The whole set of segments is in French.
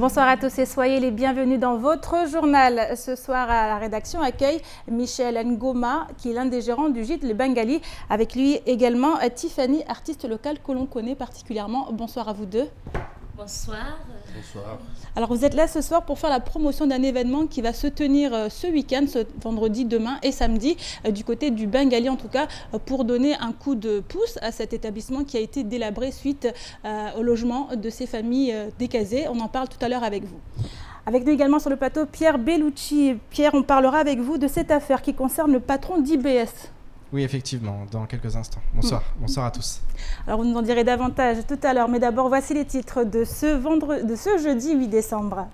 Bonsoir à tous et soyez les bienvenus dans votre journal. Ce soir à la rédaction accueille Michel Ngoma qui est l'un des gérants du gîte Le Bengali. Avec lui également Tiffany, artiste locale que l'on connaît particulièrement. Bonsoir à vous deux. Bonsoir. Bonsoir. Alors vous êtes là ce soir pour faire la promotion d'un événement qui va se tenir ce week-end, ce vendredi, demain et samedi, du côté du Bengali en tout cas, pour donner un coup de pouce à cet établissement qui a été délabré suite au logement de ces familles décasées. On en parle tout à l'heure avec vous. Avec nous également sur le plateau Pierre Bellucci. Pierre, on parlera avec vous de cette affaire qui concerne le patron d'IBS. Oui, effectivement, dans quelques instants. Bonsoir, bonsoir à tous. Alors vous nous en direz davantage tout à l'heure, mais d'abord voici les titres de ce jeudi 8 décembre.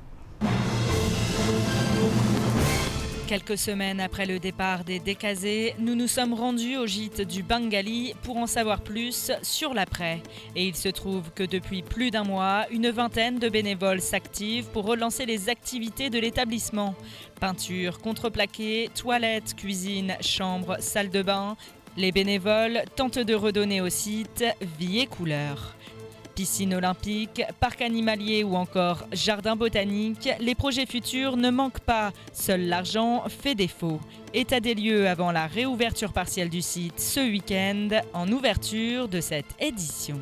Quelques semaines après le départ des décasés, nous nous sommes rendus au gîte du Bengali pour en savoir plus sur l'après. Et il se trouve que depuis plus d'un mois, une vingtaine de bénévoles s'activent pour relancer les activités de l'établissement. Peinture, contreplaqué, toilettes, cuisine, chambre, salle de bain. Les bénévoles tentent de redonner au site vie et couleur. Piscine olympique, parc animalier ou encore jardin botanique, les projets futurs ne manquent pas. Seul l'argent fait défaut. État des lieux avant la réouverture partielle du site ce week-end, en ouverture de cette édition.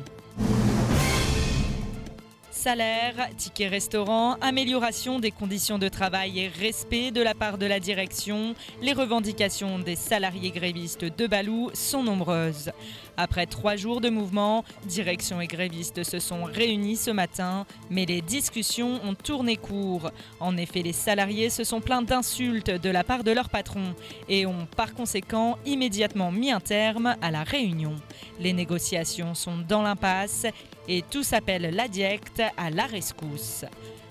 Salaire, tickets restaurant, amélioration des conditions de travail et respect de la part de la direction, les revendications des salariés grévistes de Balou sont nombreuses. Après 3 jours de mouvement, direction et grévistes se sont réunis ce matin, mais les discussions ont tourné court. En effet, les salariés se sont plaints d'insultes de la part de leur patron et ont par conséquent immédiatement mis un terme à la réunion. Les négociations sont dans l'impasse et tous appellent la DIECT à la rescousse.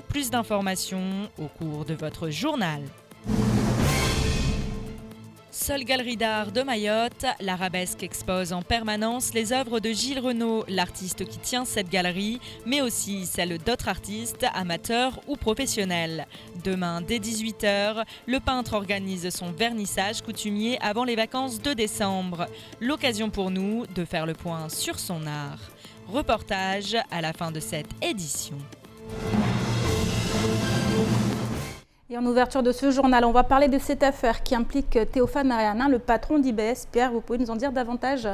Plus d'informations au cours de votre journal. Seule galerie d'art de Mayotte, l'Arabesque expose en permanence les œuvres de Gilles Renaud, l'artiste qui tient cette galerie, mais aussi celle d'autres artistes, amateurs ou professionnels. Demain, dès 18h, le peintre organise son vernissage coutumier avant les vacances de décembre. L'occasion pour nous de faire le point sur son art. Reportage à la fin de cette édition. Et en ouverture de ce journal, on va parler de cette affaire qui implique Théophane Narayanin, le patron d'IBS. Pierre, vous pouvez nous en dire davantage ?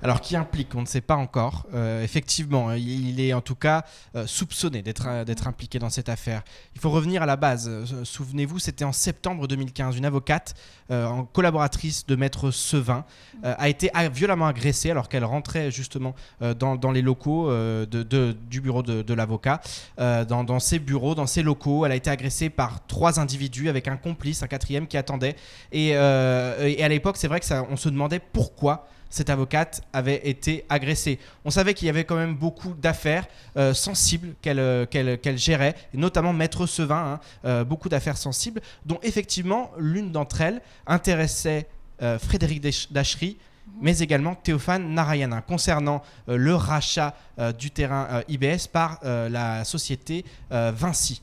Alors, qui implique, on ne sait pas encore. Effectivement, il est en tout cas soupçonné d'être impliqué dans cette affaire. Il faut revenir à la base. Souvenez-vous, c'était en septembre 2015. Une avocate, en collaboratrice de Maître Sevin, a été violemment agressée alors qu'elle rentrait justement dans les locaux du bureau de l'avocat. Dans ses bureaux, dans ses locaux, elle a été agressée par 3 individus avec un complice, un 4e qui attendait. Et à l'époque, c'est vrai qu'on se demandait pourquoi cette avocate avait été agressée. On savait qu'il y avait quand même beaucoup d'affaires sensibles qu'elle gérait, et notamment Maître Sevin, beaucoup d'affaires sensibles, dont effectivement l'une d'entre elles intéressait Frédéric Dachery, mais également Théophane Narayanin, concernant le rachat du terrain IBS par la société Vinci.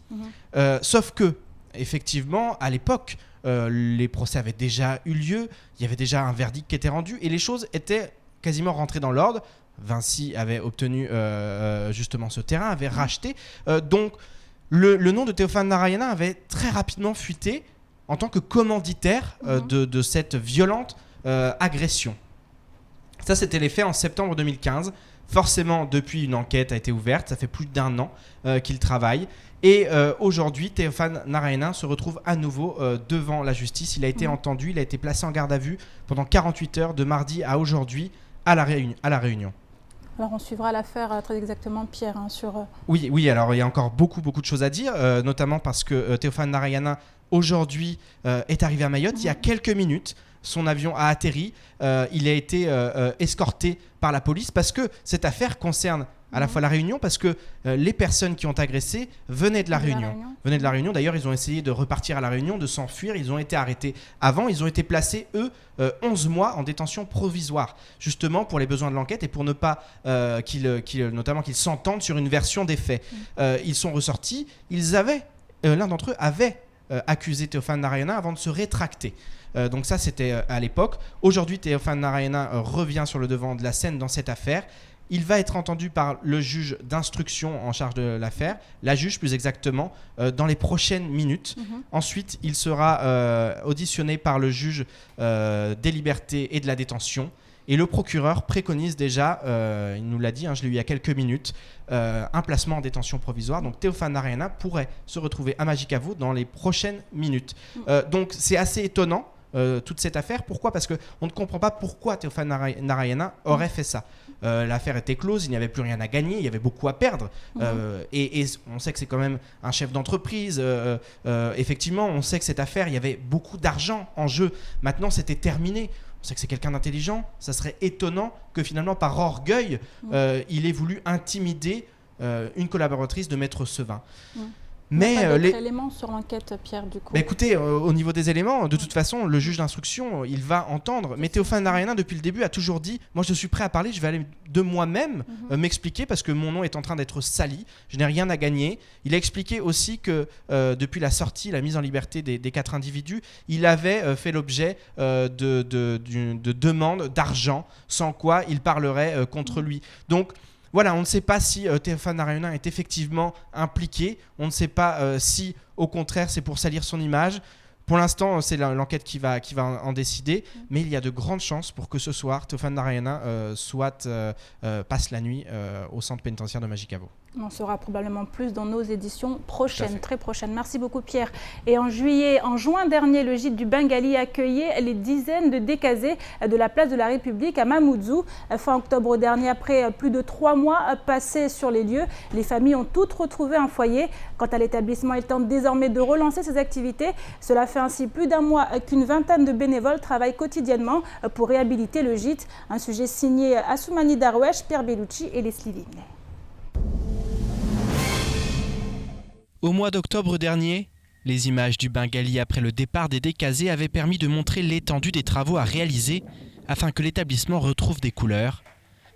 Sauf que, effectivement, à l'époque, les procès avaient déjà eu lieu, il y avait déjà un verdict qui était rendu et les choses étaient quasiment rentrées dans l'ordre. Vinci avait obtenu justement ce terrain, avait racheté. Donc le nom de Théophane Narayanin avait très rapidement fuité en tant que commanditaire de cette violente agression. Ça, c'était les faits en septembre 2015. Forcément, depuis, une enquête a été ouverte. Ça fait plus d'1 an qu'il travaille. Et aujourd'hui, Théophane Narayanin se retrouve à nouveau devant la justice. Il a été entendu, il a été placé en garde à vue pendant 48 heures de mardi à aujourd'hui à la Réunion. Alors on suivra l'affaire très exactement, Pierre, sur... Oui, alors il y a encore beaucoup de choses à dire, notamment parce que Théophane Narayanin, aujourd'hui, est arrivé à Mayotte il y a quelques minutes. Son avion a atterri, il a été escorté par la police parce que cette affaire concerne à la fois la Réunion, parce que les personnes qui ont agressé venaient de la Réunion. D'ailleurs, ils ont essayé de repartir à la Réunion, de s'enfuir. Ils ont été arrêtés avant. Ils ont été placés, eux, 11 mois en détention provisoire, justement pour les besoins de l'enquête et pour ne pas notamment qu'ils s'entendent sur une version des faits. Ils sont ressortis. L'un d'entre eux avait accusé Théophane Narayanin avant de se rétracter. Donc ça, c'était à l'époque. Aujourd'hui, Théophane Narayanin revient sur le devant de la scène dans cette affaire. Il va être entendu par le juge d'instruction en charge de l'affaire, la juge plus exactement, dans les prochaines minutes. Ensuite, il sera auditionné par le juge des libertés et de la détention. Et le procureur préconise déjà, il nous l'a dit, je l'ai eu il y a quelques minutes, un placement en détention provisoire. Donc Théophane Narayana pourrait se retrouver à Majicavo dans les prochaines minutes. Donc c'est assez étonnant. Toute cette affaire. Pourquoi ? Parce qu'on ne comprend pas pourquoi Théophane Narayana aurait fait ça. L'affaire était close, il n'y avait plus rien à gagner, il y avait beaucoup à perdre. Et on sait que c'est quand même un chef d'entreprise. Effectivement, on sait que cette affaire, il y avait beaucoup d'argent en jeu. Maintenant, c'était terminé. On sait que c'est quelqu'un d'intelligent. Ça serait étonnant que finalement, par orgueil, il ait voulu intimider une collaboratrice de Maître Sevin. Mais pas d'autres éléments sur l'enquête, Pierre, du coup. Écoutez, au niveau des éléments, de toute façon, le juge d'instruction, il va entendre. Mais Théophane Narayana, depuis le début, a toujours dit « Moi, je suis prêt à parler, je vais aller de moi-même m'expliquer parce que mon nom est en train d'être sali, je n'ai rien à gagner. » Il a expliqué aussi que depuis la sortie, la mise en liberté des 4 individus, il avait fait l'objet de demandes d'argent, sans quoi il parlerait contre lui. Donc, voilà, on ne sait pas si Théophane Narayana est effectivement impliqué. On ne sait pas si, au contraire, c'est pour salir son image. Pour l'instant, c'est l'enquête qui va en décider. Mais il y a de grandes chances pour que ce soir, Théophane Narayana passe la nuit au centre pénitentiaire de Majicavo. On en saura probablement plus dans nos éditions prochaines, très prochaines. Merci beaucoup, Pierre. Et en juin dernier, le gîte du Bengali accueillait les dizaines de décasés de la place de la République à Mamoudzou. Fin octobre dernier, après plus de 3 mois passés sur les lieux, les familles ont toutes retrouvé un foyer. Quant à l'établissement, il tente désormais de relancer ses activités. Cela fait ainsi plus d'1 mois qu'une vingtaine de bénévoles travaillent quotidiennement pour réhabiliter le gîte. Un sujet signé Assoumani Darwesh, Pierre Bellucci et Leslie Vigne. Au mois d'octobre dernier, les images du Bengali après le départ des décasés avaient permis de montrer l'étendue des travaux à réaliser afin que l'établissement retrouve des couleurs.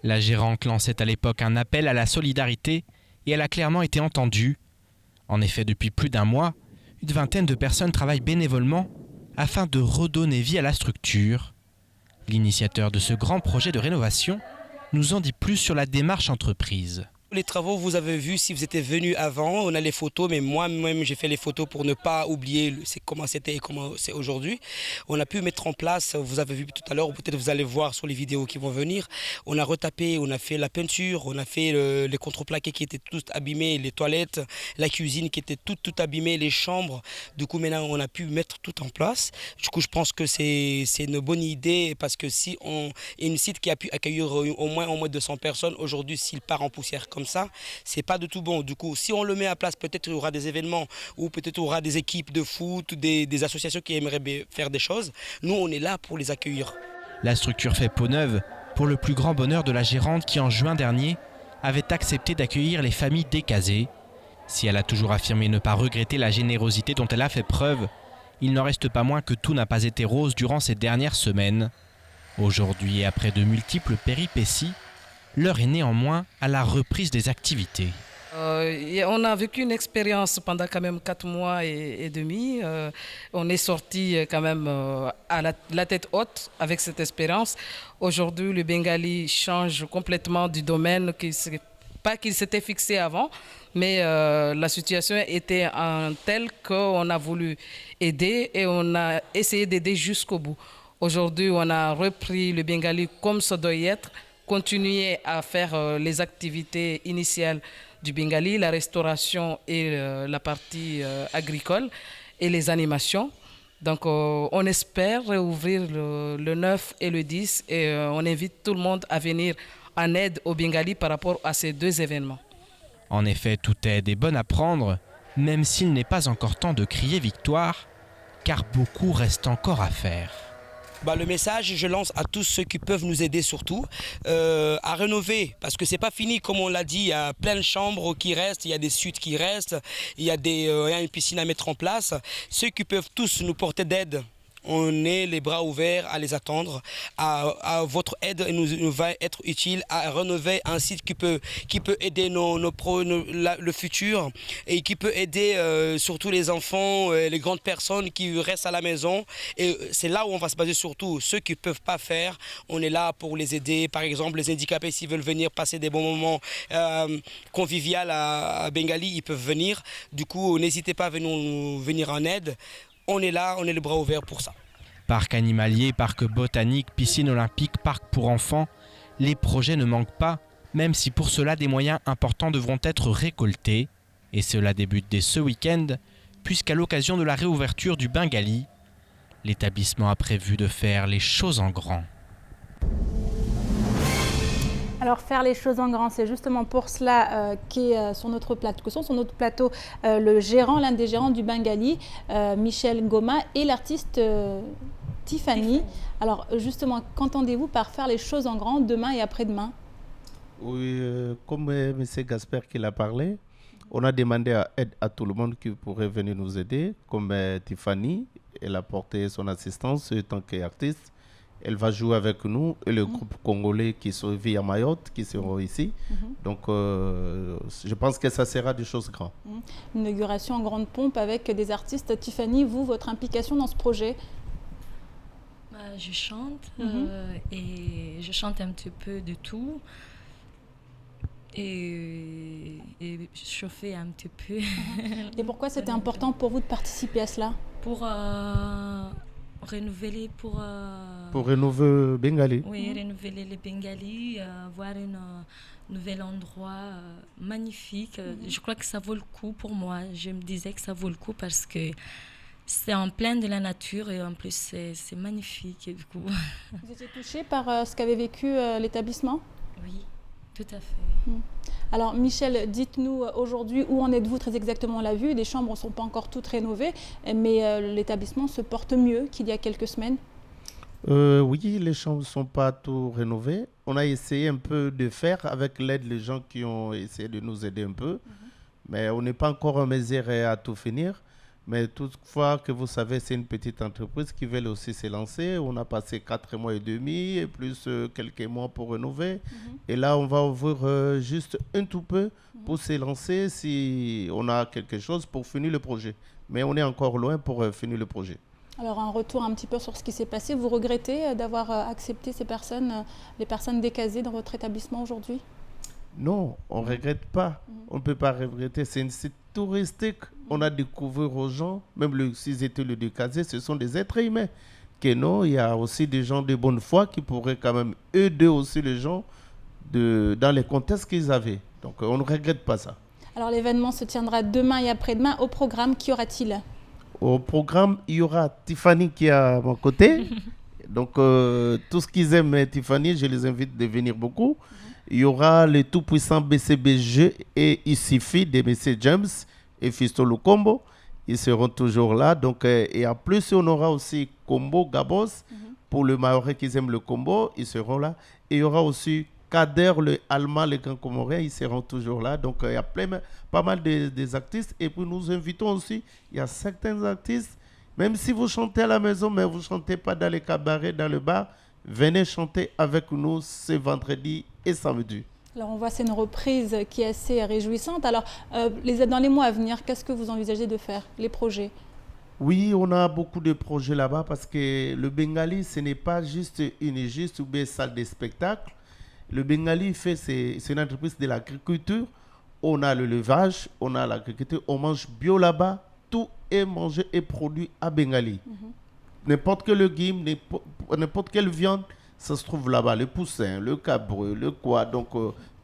La gérante lançait à l'époque un appel à la solidarité et elle a clairement été entendue. En effet, depuis plus d'1 mois, une vingtaine de personnes travaillent bénévolement afin de redonner vie à la structure. L'initiateur de ce grand projet de rénovation nous en dit plus sur la démarche entreprise. Les travaux, vous avez vu, si vous étiez venu avant, on a les photos, mais moi-même j'ai fait les photos pour ne pas oublier comment c'était et comment c'est aujourd'hui. On a pu mettre en place, vous avez vu tout à l'heure, ou peut-être vous allez voir sur les vidéos qui vont venir, on a retapé, on a fait la peinture, on a fait les contreplaqués qui étaient tous abîmés, les toilettes, la cuisine qui était toute abîmée, les chambres. Du coup maintenant on a pu mettre tout en place. Du coup je pense que c'est une bonne idée parce que si on est une site qui a pu accueillir au moins 200 personnes, aujourd'hui s'il part en poussière comme ça, c'est pas du tout bon. Du coup, si on le met à place, peut-être il y aura des événements ou peut-être il y aura des équipes de foot, des associations qui aimeraient faire des choses. Nous, on est là pour les accueillir. La structure fait peau neuve pour le plus grand bonheur de la gérante qui, en juin dernier, avait accepté d'accueillir les familles décasées. Si elle a toujours affirmé ne pas regretter la générosité dont elle a fait preuve, il n'en reste pas moins que tout n'a pas été rose durant ces dernières semaines. Aujourd'hui, et après de multiples péripéties, l'heure est néanmoins à la reprise des activités. On a vécu une expérience pendant quand même 4 mois et demi. On est sorti quand même à la tête haute avec cette expérience. Aujourd'hui, le Bengali change complètement du domaine, pas qu'il s'était fixé avant, mais la situation était telle qu'on a voulu aider et on a essayé d'aider jusqu'au bout. Aujourd'hui, on a repris le Bengali comme ça doit être, continuer à faire les activités initiales du Bengali, la restauration et la partie agricole et les animations. Donc on espère réouvrir le 9 et le 10 et on invite tout le monde à venir en aide au Bengali par rapport à ces 2 événements. En effet, toute aide est bonne à prendre, même s'il n'est pas encore temps de crier victoire, car beaucoup reste encore à faire. Le message, je lance à tous ceux qui peuvent nous aider surtout à rénover parce que c'est pas fini comme on l'a dit, il y a plein de chambres qui restent, il y a des suites qui restent, il y a une piscine à mettre en place. Ceux qui peuvent tous nous porter d'aide, on est les bras ouverts à les attendre. Votre aide nous va être utile à rénover un site qui peut aider le futur et qui peut aider surtout les enfants, les grandes personnes qui restent à la maison. Et c'est là où on va se baser surtout. Ceux qui ne peuvent pas faire, on est là pour les aider. Par exemple, les handicapés, s'ils veulent venir passer des bons moments conviviaux à Bengali, ils peuvent venir. Du coup, n'hésitez pas à venir en aide. On est là, on est les bras ouverts pour ça. Parc animalier, parc botanique, piscine olympique, parc pour enfants, les projets ne manquent pas, même si pour cela des moyens importants devront être récoltés. Et cela débute dès ce week-end, puisqu'à l'occasion de la réouverture du Bengali, l'établissement a prévu de faire les choses en grand. Alors faire les choses en grand, c'est justement pour cela qu'est sur notre plateau, le gérant, l'un des gérants du Bengali, Michel Goma, et l'artiste Tiffany. Alors justement, qu'entendez-vous par faire les choses en grand demain et après-demain? Oui, comme M. Gasper qui l'a parlé, on a demandé aide à tout le monde qui pourrait venir nous aider, comme Tiffany, elle a porté son assistance en tant qu'artiste. Elle va jouer avec nous et le groupe congolais qui vit à Mayotte, qui seront ici. Donc, je pense que ça sera des choses grandes. Une inauguration en grande pompe avec des artistes. Tiffany, vous, votre implication dans ce projet? Je chante et je chante un petit peu de tout. Et chauffer un petit peu. Et pourquoi c'était important pour vous de participer à cela? Pour renouveler, pour renouveler Bengali. Oui, renouveler le Bengali, voir un nouvel endroit magnifique. Je crois que ça vaut le coup pour moi. Je me disais que ça vaut le coup parce que c'est en plein de la nature et en plus c'est magnifique. Et du coup... Vous étiez touchée par ce qu'avait vécu l'établissement? Oui, tout à fait. Alors Michel, dites-nous aujourd'hui où en êtes-vous très exactement? On l'a vu, les chambres ne sont pas encore toutes rénovées, mais l'établissement se porte mieux qu'il y a quelques semaines. Oui, les chambres ne sont pas toutes rénovées. On a essayé un peu de faire avec l'aide des gens qui ont essayé de nous aider un peu, mais on n'est pas encore en mesure à tout finir. Mais toutefois, que vous savez, c'est une petite entreprise qui veut aussi se lancer. On a passé 4 mois et demi et plus quelques mois pour rénover. Et là, on va ouvrir juste un tout peu pour se lancer si on a quelque chose pour finir le projet. Mais on est encore loin pour finir le projet. Alors, un retour un petit peu sur ce qui s'est passé. Vous regrettez d'avoir accepté ces personnes, les personnes décasées dans votre établissement aujourd'hui? Non, on ne regrette pas. On ne peut pas regretter. C'est un site touristique. On a découvert aux gens, même s'ils étaient le décasé, ce sont des êtres humains. Que non, il y a aussi des gens de bonne foi qui pourraient quand même aider aussi les gens dans les contextes qu'ils avaient. Donc on ne regrette pas ça. Alors l'événement se tiendra demain et après-demain. Au programme, qu'y aura-t-il? Au programme, il y aura Tiffany qui est à mon côté. Donc tout ce qu'ils aiment Tiffany, je les invite de venir beaucoup. Il y aura le tout-puissant BCBG et Isifi de M. James et Fisto Lukombo. Ils seront toujours là. Donc, et en plus, on aura aussi Combo Gabos. Pour le Mahorais qui aiment le combo, ils seront là. Et il y aura aussi Kader, le Allemand, le Grand Comorien, ils seront toujours là. Donc, il y a pas mal des artistes. Et puis, nous invitons aussi, il y a certains artistes, même si vous chantez à la maison, mais vous ne chantez pas dans les cabarets, dans le bar, venez chanter avec nous ce vendredi et samedi. Alors on voit c'est une reprise qui est assez réjouissante. Alors dans les mois à venir, qu'est-ce que vous envisagez de faire, les projets? Oui, on a beaucoup de projets là-bas parce que le Bengali, ce n'est pas juste une ou bien salle de spectacle. Le Bengali c'est une entreprise de l'agriculture. On a le levage, on a l'agriculture, on mange bio là-bas. Tout est mangé et produit à Bengali. N'importe quel légume, n'importe quelle viande, ça se trouve là-bas. Le poussin, le cabreux, le quoi. Donc,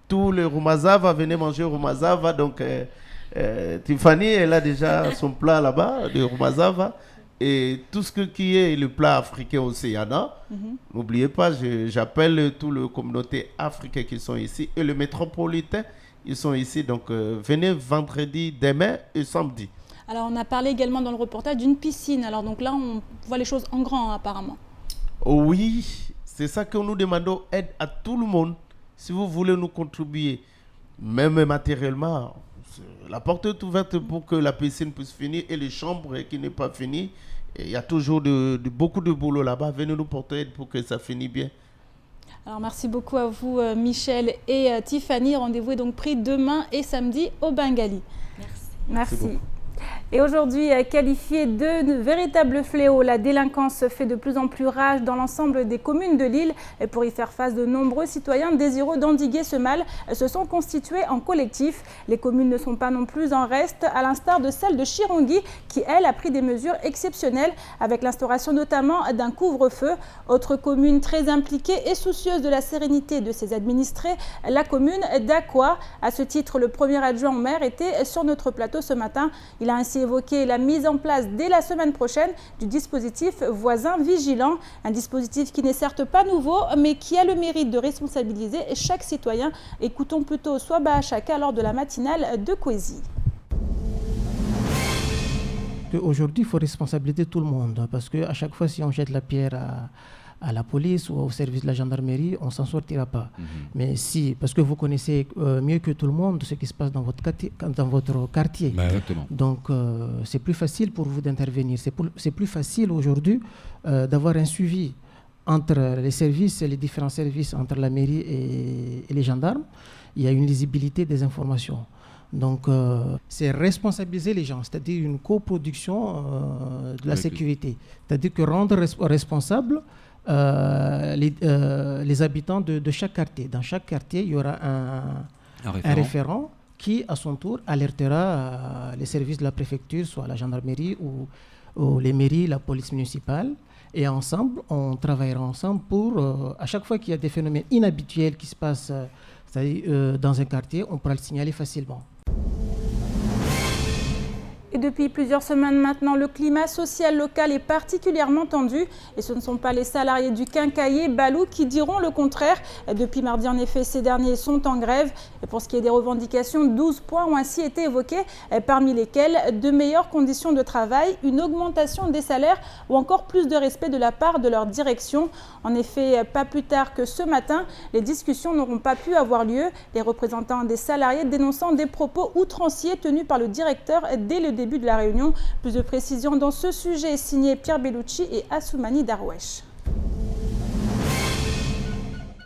tout le rumazava, venez manger rumazava. Donc, Tiffany, elle a déjà son plat là-bas, de rumazava. Et tout ce qui est le plat africain aussi, il y en a. N'oubliez pas, j'appelle toute la communauté africaine qui sont ici. Et le métropolitain, ils sont ici. Donc, venez vendredi, demain et samedi. Alors, on a parlé également dans le reportage d'une piscine. Alors, donc là, on voit les choses en grand, apparemment. Oui, c'est ça que nous demandons, aide à tout le monde. Si vous voulez nous contribuer, même matériellement, la porte est ouverte pour que la piscine puisse finir et les chambres qui n'est pas finies. il y a toujours beaucoup de boulot là-bas. Venez nous porter aide pour que ça finisse bien. Alors merci beaucoup à vous Michel et Tiffany. Rendez-vous est donc pris demain et samedi au Bengali. Merci. Et aujourd'hui, qualifiée de véritable fléau, la délinquance fait de plus en plus rage dans l'ensemble des communes de l'île. Et pour y faire face, de nombreux citoyens désireux d'endiguer ce mal se sont constitués en collectif. Les communes ne sont pas non plus en reste, à l'instar de celle de Chirongui, qui, elle, a pris des mesures exceptionnelles, avec l'instauration notamment d'un couvre-feu. Autre commune très impliquée et soucieuse de la sérénité de ses administrés, la commune d'Aqua. À ce titre, le premier adjoint au maire était sur notre plateau ce matin. Il a ainsi évoqué la mise en place dès la semaine prochaine du dispositif voisin vigilant. Un dispositif qui n'est certes pas nouveau, mais qui a le mérite de responsabiliser chaque citoyen. Écoutons plutôt Swaba Achaka lors de la matinale de Kwezi. Aujourd'hui, il faut responsabiliser tout le monde parce qu'à chaque fois, si on jette la pierre à la police ou au service de la gendarmerie, on ne s'en sortira pas. Mais si, parce que vous connaissez mieux que tout le monde ce qui se passe dans votre quartier. Exactement. Donc, c'est plus facile pour vous d'intervenir. C'est plus facile aujourd'hui d'avoir un suivi entre les services, les différents services, entre la mairie et les gendarmes. Il y a une lisibilité des informations. Donc, c'est responsabiliser les gens, c'est-à-dire une coproduction de la sécurité. C'est-à-dire que rendre responsables les habitants de chaque quartier. Dans chaque quartier, il y aura un référent qui, à son tour, alertera les services de la préfecture, soit la gendarmerie ou les mairies, la police municipale. Et ensemble, on travaillera ensemble pour, à chaque fois qu'il y a des phénomènes inhabituels qui se passent dans un quartier, on pourra le signaler facilement. Et depuis plusieurs semaines maintenant, le climat social local est particulièrement tendu. Et ce ne sont pas les salariés du quincailler Balou qui diront le contraire. Depuis mardi, en effet, ces derniers sont en grève. Et pour ce qui est des revendications, 12 points ont ainsi été évoqués, parmi lesquels de meilleures conditions de travail, une augmentation des salaires ou encore plus de respect de la part de leur direction. En effet, pas plus tard que ce matin, les discussions n'auront pas pu avoir lieu. Les représentants des salariés dénonçant des propos outranciers tenus par le directeur dès le début de la réunion. Plus de précisions dans ce sujet signé Pierre Bellucci et Assoumani Darwesh.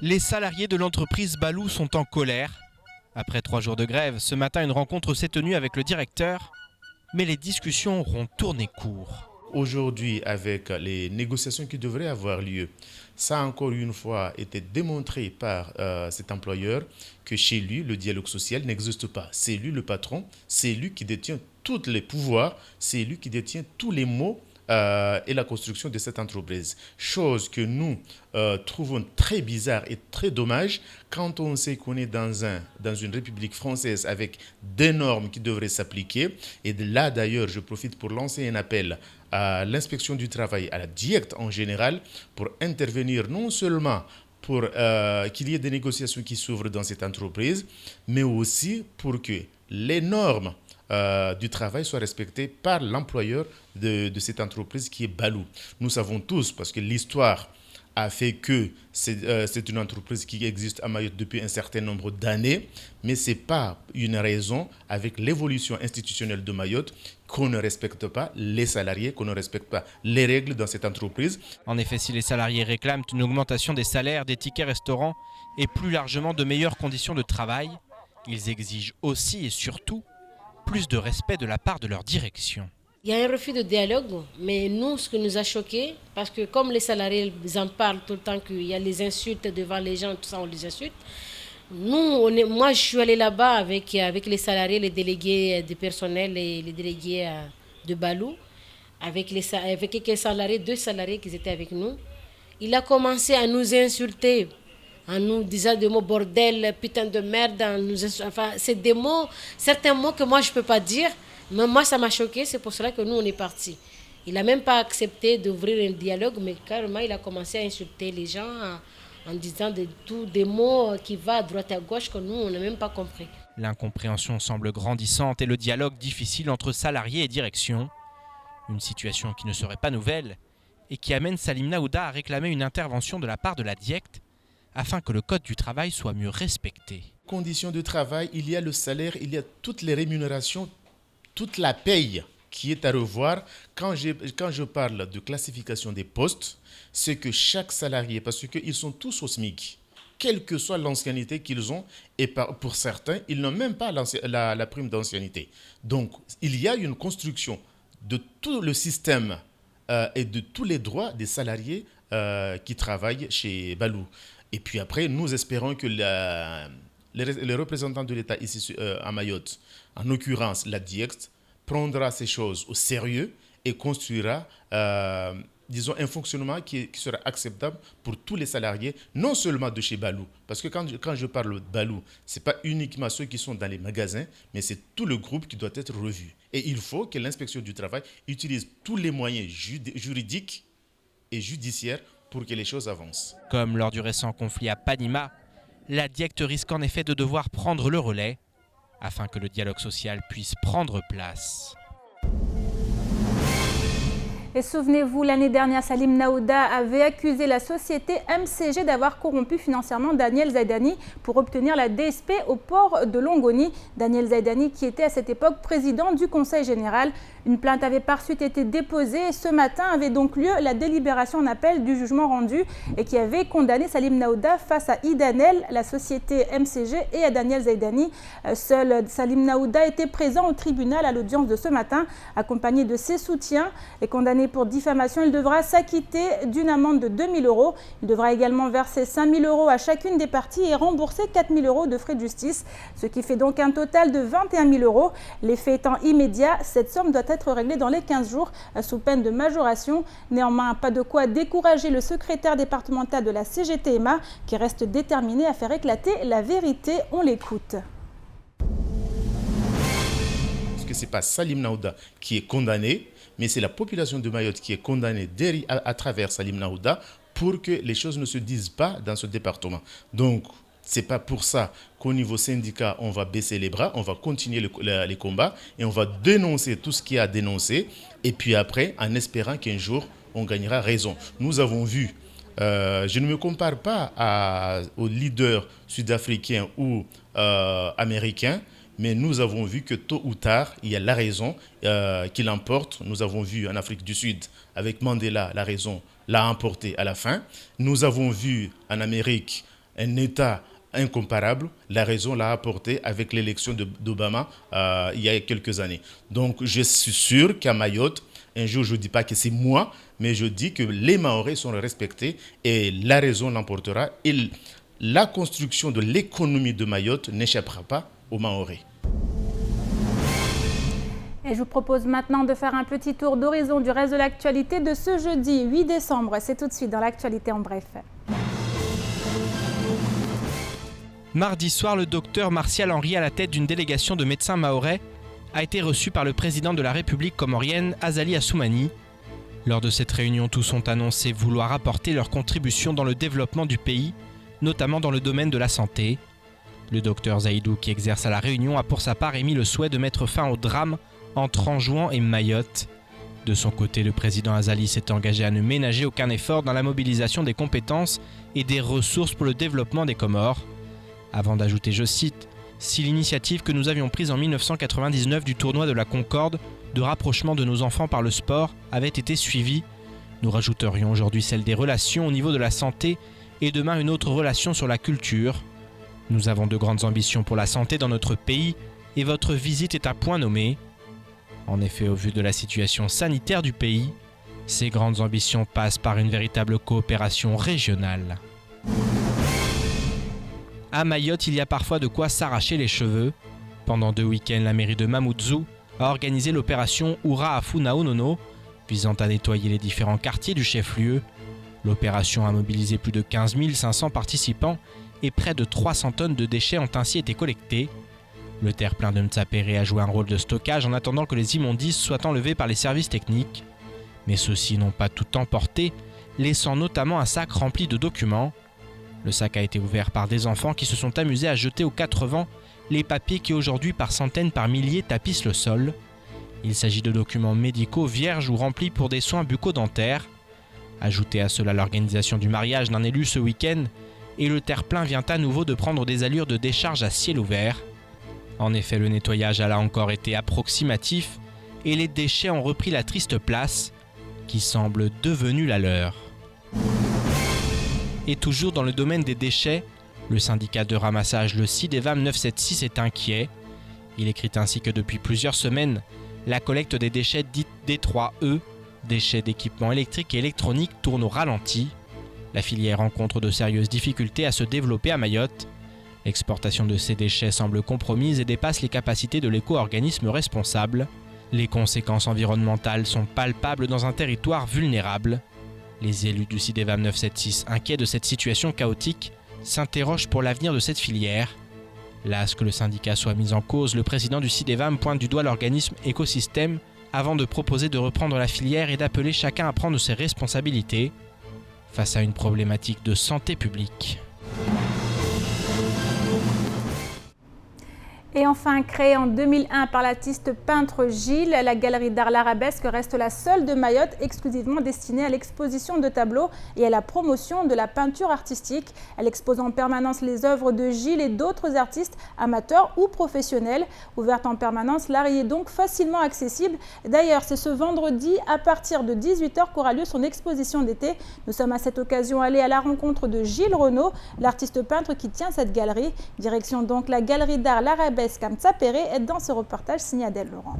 Les salariés de l'entreprise Balou sont en colère. Après 3 jours de grève, ce matin une rencontre s'est tenue avec le directeur, mais les discussions auront tourné court. Aujourd'hui, avec les négociations qui devraient avoir lieu, ça a encore une fois été démontré par cet employeur que chez lui, le dialogue social n'existe pas. C'est lui le patron, c'est lui qui détient tous les pouvoirs, c'est lui qui détient tous les mots et la construction de cette entreprise. Chose que nous trouvons très bizarre et très dommage quand on sait qu'on est dans une République française avec des normes qui devraient s'appliquer. Et de là, d'ailleurs, je profite pour lancer un appel à l'inspection du travail, à la DIECT en général, pour intervenir non seulement pour qu'il y ait des négociations qui s'ouvrent dans cette entreprise, mais aussi pour que les normes du travail soient respectées par l'employeur de cette entreprise qui est Balou. Nous savons tous, parce que l'histoire a fait que c'est une entreprise qui existe à Mayotte depuis un certain nombre d'années, mais ce n'est pas une raison, avec l'évolution institutionnelle de Mayotte, qu'on ne respecte pas les salariés, qu'on ne respecte pas les règles dans cette entreprise. En effet, si les salariés réclament une augmentation des salaires, des tickets restaurants et plus largement de meilleures conditions de travail, ils exigent aussi et surtout plus de respect de la part de leur direction. Il y a un refus de dialogue, mais nous, ce qui nous a choqués, parce que comme les salariés ils en parlent tout le temps, qu'il y a les insultes devant les gens, tout ça, on les insulte. Moi, je suis allée là-bas avec les salariés, les délégués du personnel et les délégués de Balou, avec quelques salariés, 2 salariés qui étaient avec nous. Il a commencé à nous insulter, en nous disant des mots bordel, putain de merde. Enfin, c'est des mots, certains mots que moi je ne peux pas dire, mais moi ça m'a choqué, c'est pour cela que nous on est partis. Il n'a même pas accepté d'ouvrir un dialogue, mais carrément il a commencé à insulter les gens en disant des mots qui vont à droite et à gauche que nous on n'a même pas compris. L'incompréhension semble grandissante et le dialogue difficile entre salariés et direction. Une situation qui ne serait pas nouvelle et qui amène Salim Naouda à réclamer une intervention de la part de la DIECT afin que le code du travail soit mieux respecté. Conditions de travail, il y a le salaire, il y a toutes les rémunérations, toute la paye qui est à revoir. Quand je parle de classification des postes, c'est que chaque salarié, parce qu'ils sont tous au SMIC, quelle que soit l'ancienneté qu'ils ont, et pour certains, ils n'ont même pas la prime d'ancienneté. Donc, il y a une construction de tout le système et de tous les droits des salariés qui travaillent chez Balou. Et puis après, nous espérons que les représentants de l'État ici à Mayotte, en l'occurrence la DIECT, prendra ces choses au sérieux et construira disons, un fonctionnement qui sera acceptable pour tous les salariés, non seulement de chez Balou. Parce que quand je parle de Balou, ce n'est pas uniquement ceux qui sont dans les magasins, mais c'est tout le groupe qui doit être revu. Et il faut que l'inspection du travail utilise tous les moyens juridiques et judiciaires pour que les choses avancent. Comme lors du récent conflit à Panima, la DIECT risque en effet de devoir prendre le relais afin que le dialogue social puisse prendre place. Et souvenez-vous, l'année dernière, Salim Naouda avait accusé la société MCG d'avoir corrompu financièrement Daniel Zaidani pour obtenir la DSP au port de Longoni. Daniel Zaidani, qui était à cette époque président du Conseil général. Une plainte avait par suite été déposée et ce matin avait donc lieu la délibération en appel du jugement rendu et qui avait condamné Salim Naouda face à Idanel, la société MCG et à Daniel Zaidani. Seul Salim Naouda était présent au tribunal à l'audience de ce matin, accompagné de ses soutiens et condamné pour diffamation. Il devra s'acquitter d'une amende de 2 000 €. Il devra également verser 5 000 € à chacune des parties et rembourser 4 000 € de frais de justice, ce qui fait donc un total de 21 000 €. Les faits étant immédiats, cette somme doit être réglée dans les 15 jours sous peine de majoration. Néanmoins, pas de quoi décourager le secrétaire départemental de la CGTMA qui reste déterminé à faire éclater la vérité. On l'écoute. Parce que ce n'est pas Salim Naouda qui est condamné, mais c'est la population de Mayotte qui est condamnée à travers Salim Naouda pour que les choses ne se disent pas dans ce département. Donc, ce n'est pas pour ça qu'au niveau syndicat, on va baisser les bras, on va continuer les combats et on va dénoncer tout ce qu'il y a à dénoncer. Et puis après, en espérant qu'un jour, on gagnera raison. Nous avons vu, je ne me compare pas aux leaders sud-africains ou américains, mais nous avons vu que tôt ou tard, il y a la raison qui l'emporte. Nous avons vu en Afrique du Sud, avec Mandela, la raison l'a emporté à la fin. Nous avons vu en Amérique un État incomparable. La raison l'a apporté avec l'élection d'Obama il y a quelques années. Donc, je suis sûr qu'à Mayotte, un jour, je ne dis pas que c'est moi, mais je dis que les Mahorais sont respectés et la raison l'emportera. Et la construction de l'économie de Mayotte n'échappera pas aux Mahorais. Et je vous propose maintenant de faire un petit tour d'horizon du reste de l'actualité de ce jeudi 8 décembre. C'est tout de suite dans l'actualité en bref. Mardi soir, le docteur Martial Henry, à la tête d'une délégation de médecins mahorais, a été reçu par le président de la République comorienne, Azali Assoumani. Lors de cette réunion, tous ont annoncé vouloir apporter leur contribution dans le développement du pays, notamment dans le domaine de la santé. Le docteur Zaïdou, qui exerce à la Réunion, a pour sa part émis le souhait de mettre fin au drame entre Anjouan et Mayotte. De son côté, le président Azali s'est engagé à ne ménager aucun effort dans la mobilisation des compétences et des ressources pour le développement des Comores. Avant d'ajouter, je cite, « Si l'initiative que nous avions prise en 1999 du tournoi de la Concorde, de rapprochement de nos enfants par le sport, avait été suivie, nous rajouterions aujourd'hui celle des relations au niveau de la santé et demain une autre relation sur la culture. Nous avons de grandes ambitions pour la santé dans notre pays et votre visite est à point nommé. En effet, au vu de la situation sanitaire du pays, ces grandes ambitions passent par une véritable coopération régionale. » À Mayotte, il y a parfois de quoi s'arracher les cheveux. Pendant 2 week-ends, la mairie de Mamoudzou a organisé l'opération Oura Afu Naonono, visant à nettoyer les différents quartiers du chef-lieu. L'opération a mobilisé plus de 15 500 participants et près de 300 tonnes de déchets ont ainsi été collectés. Le terre-plein de Mtsapéré a joué un rôle de stockage en attendant que les immondices soient enlevées par les services techniques. Mais ceux-ci n'ont pas tout emporté, laissant notamment un sac rempli de documents. Le sac a été ouvert par des enfants qui se sont amusés à jeter aux 4 vents les papiers qui aujourd'hui par centaines par milliers tapissent le sol. Il s'agit de documents médicaux vierges ou remplis pour des soins bucco-dentaires. Ajoutez à cela l'organisation du mariage d'un élu ce week-end et le terre-plein vient à nouveau de prendre des allures de décharge à ciel ouvert. En effet, le nettoyage a là encore été approximatif et les déchets ont repris la triste place qui semble devenue la leur. Et toujours dans le domaine des déchets, le syndicat de ramassage, le CIDEVAM 976, est inquiet. Il écrit ainsi que depuis plusieurs semaines, la collecte des déchets dits D3E, déchets d'équipements électriques et électroniques, tourne au ralenti. La filière rencontre de sérieuses difficultés à se développer à Mayotte. L'exportation de ces déchets semble compromise et dépasse les capacités de l'éco-organisme responsable. Les conséquences environnementales sont palpables dans un territoire vulnérable. Les élus du CIDEVAM 976, inquiets de cette situation chaotique, s'interrogent pour l'avenir de cette filière. Là, à ce que le syndicat soit mis en cause, le président du CIDEVAM pointe du doigt l'organisme Écosystème avant de proposer de reprendre la filière et d'appeler chacun à prendre ses responsabilités face à une problématique de santé publique. Et enfin, créée en 2001 par l'artiste peintre Gilles, la galerie d'art L'Arabesque reste la seule de Mayotte exclusivement destinée à l'exposition de tableaux et à la promotion de la peinture artistique. Elle expose en permanence les œuvres de Gilles et d'autres artistes amateurs ou professionnels. Ouverte en permanence, l'art y est donc facilement accessible. D'ailleurs, c'est ce vendredi à partir de 18h qu'aura lieu son exposition d'été. Nous sommes à cette occasion allés à la rencontre de Gilles Renaud, l'artiste peintre qui tient cette galerie. Direction donc la galerie d'art L'Arabesque Kamtsapéré est dans ce reportage signé Adèle Laurent.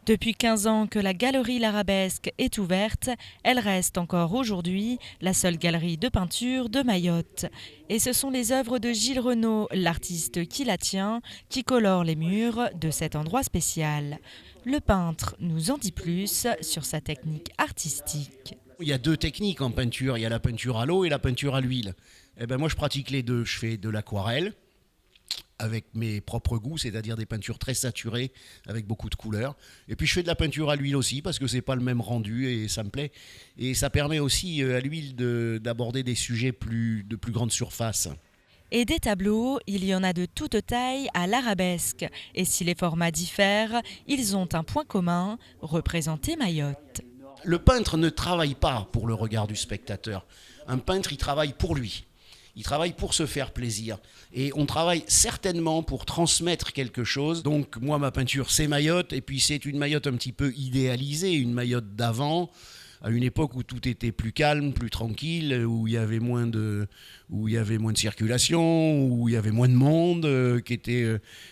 Depuis 15 ans que la galerie L'Arabesque est ouverte, elle reste encore aujourd'hui la seule galerie de peinture de Mayotte. Et ce sont les œuvres de Gilles Renaud, l'artiste qui la tient, qui colorent les murs de cet endroit spécial. Le peintre nous en dit plus sur sa technique artistique. Il y a deux techniques en peinture, il y a la peinture à l'eau et la peinture à l'huile. Eh ben moi je pratique les deux, je fais de l'aquarelle avec mes propres goûts, c'est-à-dire des peintures très saturées avec beaucoup de couleurs. Et puis je fais de la peinture à l'huile aussi parce que c'est pas le même rendu et ça me plaît. Et ça permet aussi à l'huile d'aborder des sujets de plus grande surface. Et des tableaux, il y en a de toute taille à l'arabesque. Et si les formats diffèrent, ils ont un point commun, représenter Mayotte. Le peintre ne travaille pas pour le regard du spectateur. Un peintre, il travaille pour lui. Il travaille pour se faire plaisir. Et on travaille certainement pour transmettre quelque chose. Donc moi, ma peinture, c'est Mayotte. Et puis c'est une Mayotte un petit peu idéalisée, une Mayotte d'avant, à une époque où tout était plus calme, plus tranquille, où il y avait moins de circulation, où il y avait moins de monde, qui était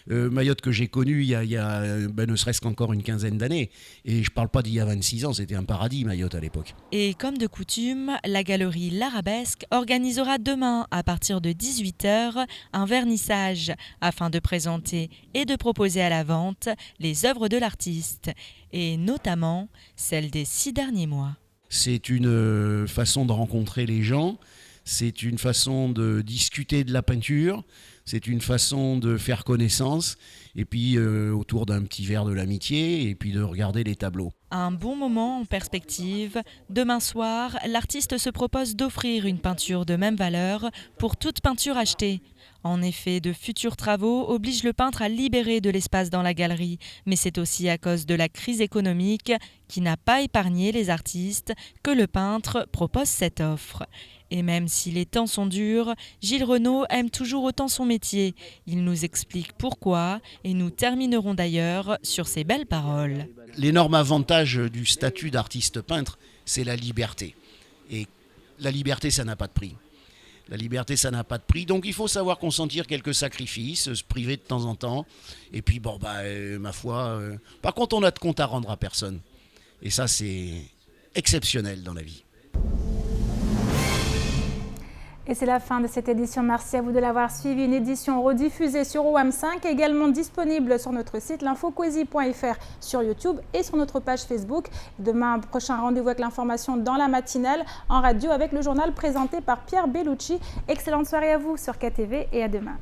Mayotte que j'ai connue il y a ne serait-ce qu'encore une quinzaine d'années. Et je ne parle pas d'il y a 26 ans, c'était un paradis Mayotte à l'époque. Et comme de coutume, la galerie L'Arabesque organisera demain à partir de 18h un vernissage afin de présenter et de proposer à la vente les œuvres de l'artiste, et notamment celles des 6 derniers mois. C'est une façon de rencontrer les gens, c'est une façon de discuter de la peinture, c'est une façon de faire connaissance, et puis autour d'un petit verre de l'amitié, et puis de regarder les tableaux. Un bon moment en perspective. Demain soir, l'artiste se propose d'offrir une peinture de même valeur pour toute peinture achetée. En effet, de futurs travaux obligent le peintre à libérer de l'espace dans la galerie, mais c'est aussi à cause de la crise économique qui n'a pas épargné les artistes que le peintre propose cette offre. Et même si les temps sont durs, Gilles Renaud aime toujours autant son métier. Il nous explique pourquoi et nous terminerons d'ailleurs sur ces belles paroles. L'énorme avantage du statut d'artiste peintre, c'est la liberté. Et la liberté, ça n'a pas de prix. La liberté, ça n'a pas de prix. Donc il faut savoir consentir quelques sacrifices, se priver de temps en temps. Et puis, ma foi, par contre, on a de compte à rendre à personne. Et ça, c'est exceptionnel dans la vie. Et c'est la fin de cette édition. Merci à vous de l'avoir suivi. Une édition rediffusée sur OM5, également disponible sur notre site l'infocoesie.fr, sur YouTube et sur notre page Facebook. Demain, prochain rendez-vous avec l'information dans la matinale, en radio avec le journal présenté par Pierre Bellucci. Excellente soirée à vous sur KTV et à demain.